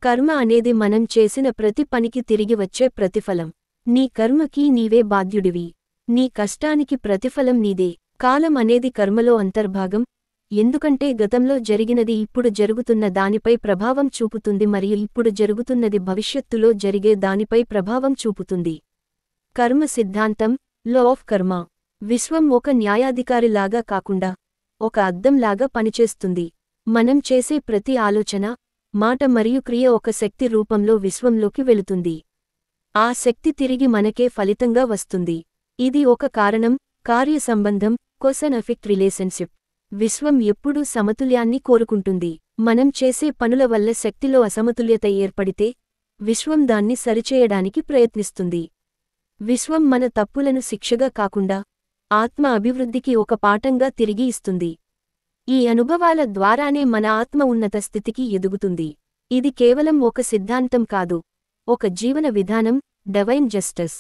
కర్మ అనేది మనం చేసిన ప్రతి పనికి తిరిగి వచ్చే ప్రతిఫలం. నీ కర్మకి నీవే బాధ్యుడివి. నీ కష్టానికి ప్రతిఫలం నీదే. కాలం అనేది కర్మలో అంతర్భాగం, ఎందుకంటే గతంలో జరిగినది ఇప్పుడు జరుగుతున్న దానిపై ప్రభావం చూపుతుంది మరియు ఇప్పుడు జరుగుతున్నది భవిష్యత్తులో జరిగే దానిపై ప్రభావం చూపుతుంది. కర్మ సిద్ధాంతం, లా ఆఫ్ కర్మ. విశ్వం ఒక న్యాయాధికారిలాగా కాకుండా ఒక అద్దంలాగా పనిచేస్తుంది. మనం చేసే ప్రతి ఆలోచన, మాట మరియు క్రియ ఒక శక్తి రూపంలో విశ్వంలోకి వెళుతుంది. ఆ శక్తి తిరిగి మనకే ఫలితంగా వస్తుంది. ఇది ఒక కారణం, కార్య సంబంధం, కాజ్ అండ్ ఎఫెక్ట్ రిలేషన్షిప్. విశ్వం ఎప్పుడూ సమతుల్యాన్ని కోరుకుంటుంది. మనం చేసే పనుల వల్ల శక్తిలో అసమతుల్యత ఏర్పడితే విశ్వం దాన్ని సరిచేయడానికి ప్రయత్నిస్తుంది. విశ్వం మన తప్పులను శిక్షగా కాకుండా ఆత్మ అభివృద్ధికి ఒక పాఠంగా తిరిగి ఇస్తుంది. ఈ అనుభవాల ద్వారానే మన ఆత్మ ఉన్నత స్థితికి ఎదుగుతుంది. ఇది కేవలం ఒక సిద్ధాంతం కాదు, ఒక జీవన విధానం, డివైన్ జస్టిస్.